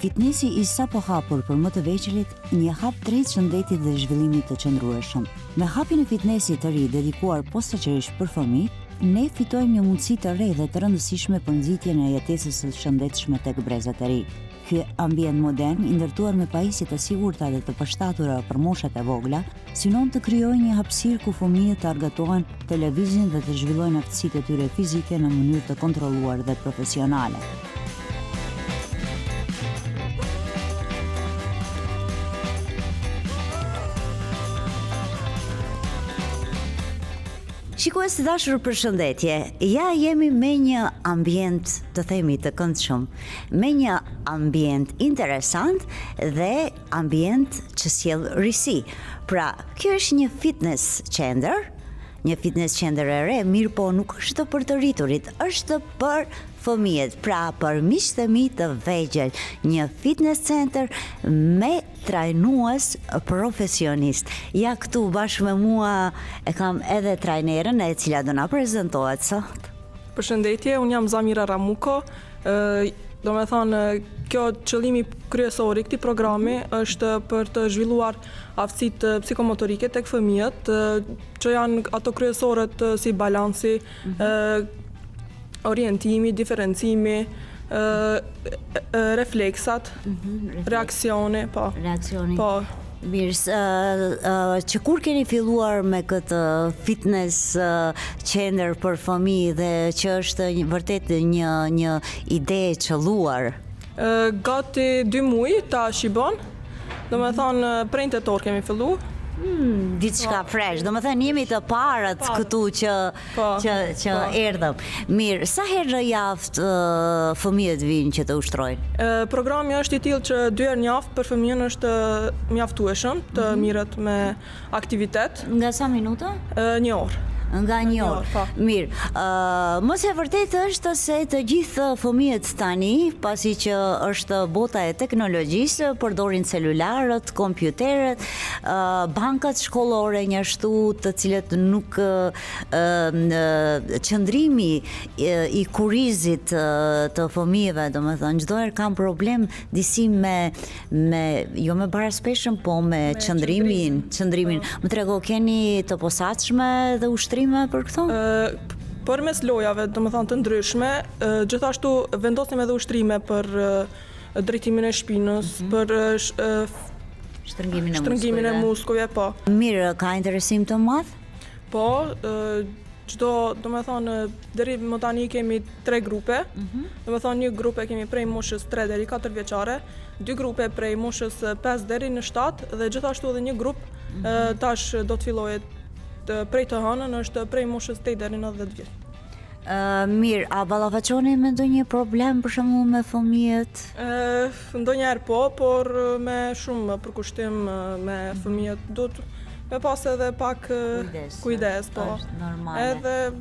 Fitnesi i sapo hapur për më të veçërit, një hap drejt shëndetit dhe zhvillimit të qëndrueshëm. Me hapjen e fitnesit të ri dedikuar posaçërisht për fëmijë, ne fitojmë një mundësi të re dhe të rëndësishme për nxitjen e jetesës së shëndetshme tek brezat e ri. Ky ambient modern, i ndërtuar me pajisje të sigurta dhe të përshtatura për moshat e vogla, synon të krijojë një hapësirë ku fëmijët të argëtohen të lëvizin dhe të zhvillojnë aftësitë e tyre fizike në mënyrë të kontrolluar dhe profesionale. Shikues të dashur, përshëndetje. Ja jemi me një ambient, të themi, të këndshëm, me një ambient interesant dhe ambient që sjell risi. Pra, kjo është një fitness center e re, mirë po nuk është për të rriturit, është për fëmijët, pra për miqtë e mi të vegjël, një fitness center me trajnues profesionist. Ja këtu bashkë me mua e kam edhe trajnerën e cila do na prezantohet sot. Përshëndetje, unë jam Zamira Ramuko. Do me thonë, kjo qëllimi kryesor i këtij programi është për të zhvilluar aftësitë psikomotorike tek fëmijët, që janë ato kryesorët si balansi, orientimi, diferencimi, refleksat, reaksioni, po. Reaksioni. Po. Mirë, që kur keni filluar me këtë fitness center për fëmijë dhe që është vërtet një ide e qelluar? Gati 2 muaj ta shibon, do me thonë prej tetor kemi fillu. Diçka fresh, do me thënë jemi të parët këtu që erdhëm. Mirë, sa herë në javë fëmijët vinë që të ushtrojnë? Programi është i tillë që 2 herë në javë për fëmijën është mjaftueshëm të mirët me aktivitet. Nga sa minuta? 1 orë. Nga 1 orë. Mirë, mos e vërtet është se të gjithë fëmijët tani, pasi që është bota e teknologjisë, përdorin celularët, kompjuterët, bankat shkollore njashtu, të cilët nuk qëndrimi i kurizit të fëmijëve, do me thënë, çdo herë kam problem disi jo me baraspeshën, po me qëndrimin. Më trego, keni të posaçme dhe ushtrime për këto? Përmes lojave, do me thonë të ndryshme, gjithashtu vendosim edhe ushtrime për drejtimin e shpinës, për shtrëngimin e muskujve, po. Mirë, ka interesim të madh? Po, do me thonë, deri më tani kemi 3 grupe, do me thonë një grupe kemi prej moshës 3 deri 4 vjeçare, 2 grupe prej moshës 5 deri në 7 dhe gjithashtu edhe një grup tash do të fillohet prej të hënën është prej moshës 8 deri në 10 vjeç. Mirë, a ballafaqoni me ndonjë problem për shembull me fëmijët? Ndonjëherë po, por me shumë përkushtim me fëmijët duhet me pas edhe pak kujdes, po. Është normale. Edhe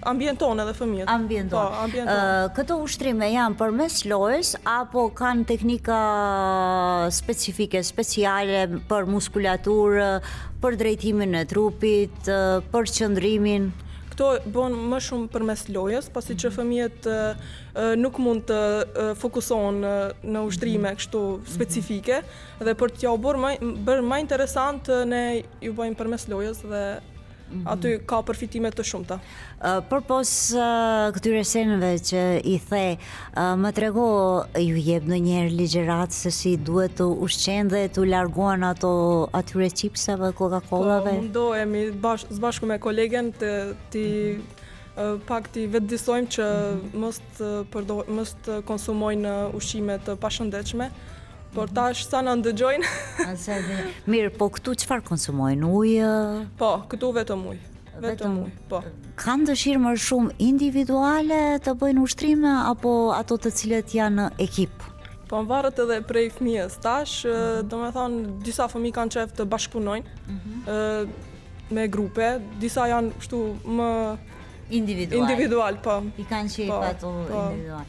ambienton edhe fëmijët. Ambienton. Po, ambienton. Këto ushtrime janë përmes lojës apo kanë teknika specifike, speciale për muskulaturë, për drejtimin e trupit, për qëndrimin? Këto bën më shumë përmes lojës, pasi që fëmijët nuk mund të fokusohen në ushtrime kështu specifike dhe për t'ja bërë më interesant ne ju bëjmë përmes lojës dhe aty ka përfitime të shumta. Përpos këtyre senëve që i the, më trego, ju jep ndonjëherë ligjërat se si duhet të ushqen dhe të largohen atyre chipsave, Coca-Colave? Po, mundohemi bashkë me kolegen pak ti vetëdijsojmë që mos të konsumojnë ushqime të pashëndetshme. Por tash sa na ndëgjojnë. Mirë, po këtu çfarë konsumojnë? Ujë? Po, këtu vetëm ujë. Vetëm ujë, po. Kanë dëshirë më shumë individuale të bëjnë ushtrime apo ato të cilët janë ekip? Po varet edhe prej fëmijës. Tash, do me thonë, disa fëmijë kanë qef të bashkëpunojnë me grupe, disa janë kështu më individual, po. I kanë qef ato individual.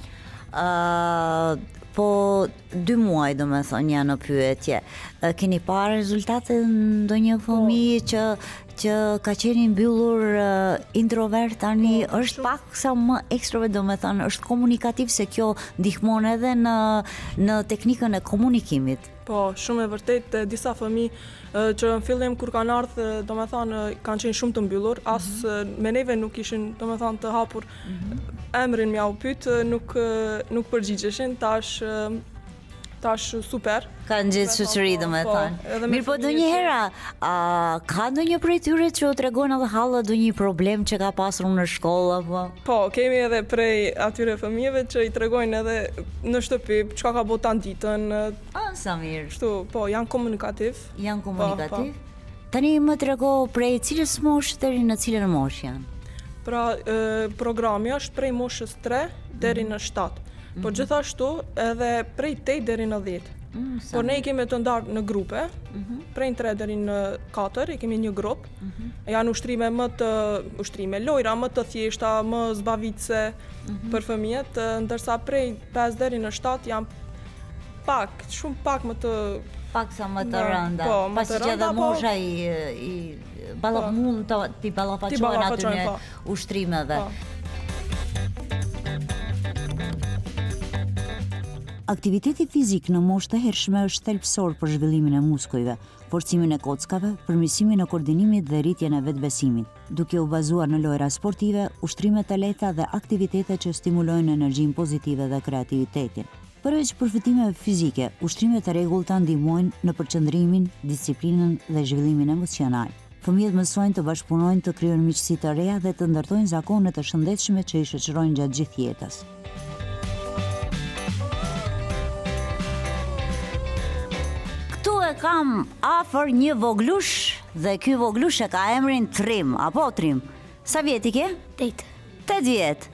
po 2 muaj do me thonë janë në pyetje. Keni parë rezultate ndonjë fëmijë që ka qenë mbyllur introvert tani është pak sa më ekstrovert, do me thënë është komunikativ, se kjo ndihmon edhe në teknikën e komunikimit. Po, shumë e vërtet, disa fëmijë që në fillim kur kanë ardhur, do me thënë kanë qenë shumë të mbyllur, as me neve nuk ishin, do me thënë, të hapur. Emrin mja u pyet, nuk përgjigjeshin, tash super. Kanë gjithë shoqëri, do me thënë. Mirë, po ndonjëherë ka ndonjë prej tyre që u tregon edhe halla ndonjë problem që ka pasur në shkollë apo? Po, kemi edhe prej atyre fëmijëve që i tregojnë edhe në shtëpi çka ka botë tanë ditën. Sa mirë. Kështu, po, janë komunikativ. Janë komunikativ. Tani më trego prej cilës moshë deri në cilën moshë janë? Pra, programi është prej moshës 3 deri në 7. Po gjithashtu edhe prej 8 deri në 10. Por ne I kemi të ndarë në grupe, prej 3 deri në 4, I kemi një grup. Janë ushtrime, lojra më të thjeshta, më zbavitse për fëmijët, ndërsa prej 5 deri në 7 janë shumë pak më të... Pak sa më të rënda, po, pasi që edhe mosha mund t'i ballafaqohen aty në ushtrimeve. Aktiviteti fizik në moshë të hershme është thelbësor për zhvillimin e muskujve, forcimin e kockave, përmirësimin e koordinimit dhe rritjen e vetbesimit, duke u bazuar në lojra sportive, ushtrime të lehta dhe aktivitete që stimulojnë energjinë pozitive dhe kreativitetin. Përveç përfitimeve fizike, ushtrimet e rregullta ndihmojnë në përqendrimin, disiplinën dhe zhvillimin emocional. Fëmijët mësojnë të bashkëpunojnë, të krijojnë miqësi të reja dhe të ndërtojnë zakone të shëndetshme që I shoqërojnë gjatë gjithë jetës. Kam afër një voglush dhe ky voglush e ka emrin Trim, apo Trim? Sa vjet I ke? 8. 8 vjet.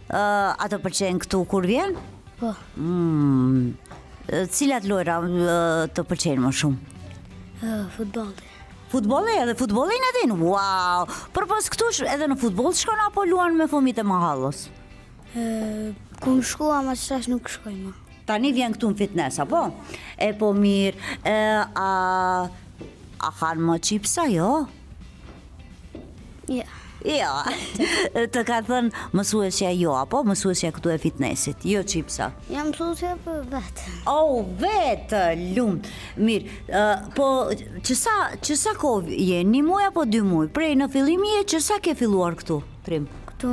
Ato pëlqen këtu kur vjen? Po. Cilat lojra të pëlqejnë më shumë? Futbolli. Futbolli, edhe futbollin e din? Wow! Përpos këtu edhe në futboll shkon apo luan me fëmijët e mahallës? Ku më shkua, ma qërash nuk shkoj më. Tani vjen këtu në fitness, apo? E po mirë, a hanë më qipsa, jo? Ja. Jo, të ka thënë mësuesja jo, apo mësuesja këtu e fitnessit, jo qipsa? Jam mësuesja për vetë. Vetë, lumt. Mirë, po që sa kohë je, 1 muaj apo 2 muaj? Prej në fillim je, që sa ke filluar këtu, Trim? Këtu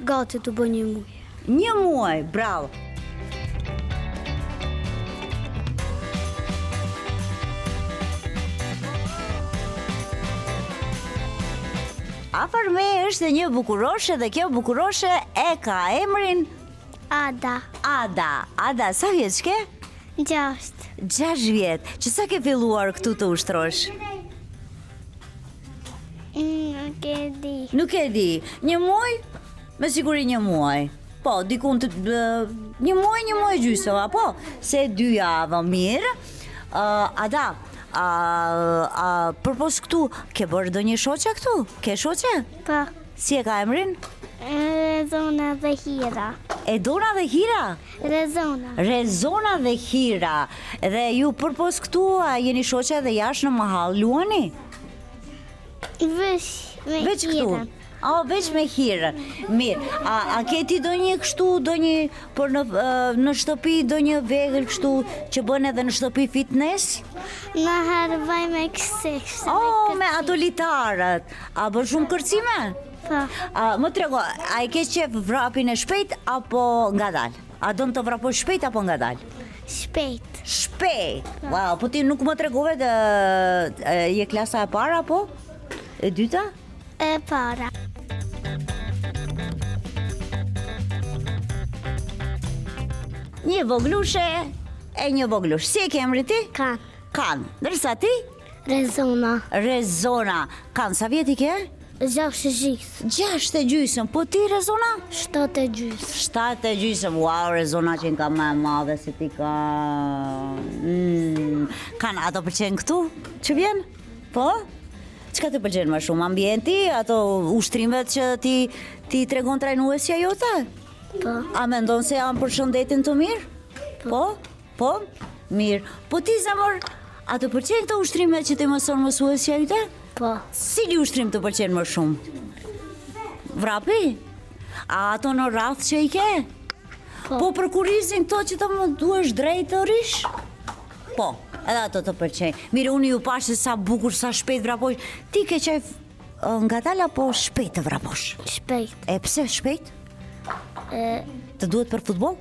gati të bë 1 muaj. 1 muaj, bravo. Afër me është një bukuroshe dhe kjo bukuroshe e ka emrin Ada. Ada, sa vjeç ke? 6. 6 vjet. Që sa ke filluar këtu të ushtrosh? Nuk e di. Nuk e di. 1 muaj? Me siguri 1 muaj. Po, dikun të 1 muaj gjysmë, apo? Se 2 javë, mirë. Ada, përpos këtu, ke bërë do një shoqe këtu? Ke shoqe? Po. Si e ka emrin? Rezona dhe Hira. Edona dhe Hira? Rezona dhe Hira. Dhe ju përpos këtu, jeni shoqe dhe jashtë në mahall, luani? Veç me Hirën. Veç me Hirën. Mirë, a ke ti do një kështu, por në shtëpi do një vegël kështu që bën edhe në shtëpi fitness? Në herë vaj me këseks. Me ato litarët. A bën shumë kërcime? Po. Më trego, a i ke qef vrapin e shpejt apo ngadal? A do në të vrapoj shpejt apo ngadal? Shpejt. Wow, po ti nuk më tregove je klasa e para apo? E dyta? E para. Një voglushe e një voglush. Si e ke emri ti? Kan. Ndërsa ti? Rezona. Kan, sa vjeti ke? 6 gjysmë. Po ti, Rezona? 7 gjysmë. 7 gjysmë. Wow, Rezona që ka më e madhe se ti ka. Kan, ato pëlqen këtu? Që vjen? Po? Çka të pëlqen më shumë? Ambienti, ato ushtrimet që ti tregon trajnuesja jote? Po. A mendon se janë për shëndetin të mirë? Po? Mirë. Po ti zamor, a të pëlqen këto ushtrime që të mëson mësuesja jote? Po. Cili ushtrim të pëlqen më shumë? Vrapi? A ato në rrath që i ke? Po për kurizin këto që të më duesh drejt të rish? Po, edhe ato të pëlqen. Mirë, unë ju pash se sa bukur, sa shpejt vraposh. Ti ke qef nga dala po shpejt të vraposh? Shpejt. E pse shpejt? Të duhet për futboll?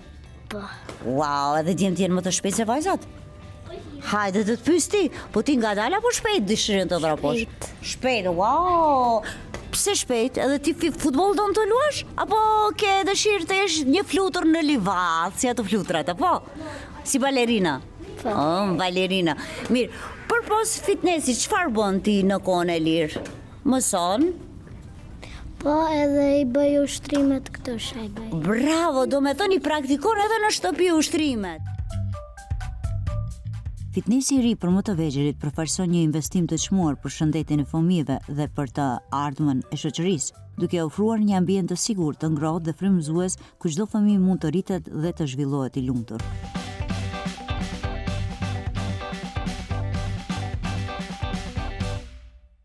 Po. Wow, edhe djemë t'jenë më të shpejt se vajzat? Hajde të të pyes ti, po ti nga dala po shpejt dëshirin të vraposh? Shpejt, wow! Pse shpejt? Edhe ti futboll do në të luash? Apo ke dëshirë të jesh një flutur në livat, si ato flutrat, apo? Si balerina? Po. Balerina. Mirë, përpos fitnessit, çfarë bën ti në kohën e lirë? Mëson? Po edhe i bëj ushtrimet këto shaj bëj. Bravo, do me thoni praktikon edhe në shtëpi ushtrimet. Fitnesi i ri për më të vegjëlit përfaqëson një investim të çmuar për shëndetin e fëmijëve dhe për të ardhmen e shoqërisë, duke ofruar një ambient të sigurt, të ngrohtë dhe frymëzues ku çdo fëmijë mund të rritet dhe të zhvillohet i lumtur.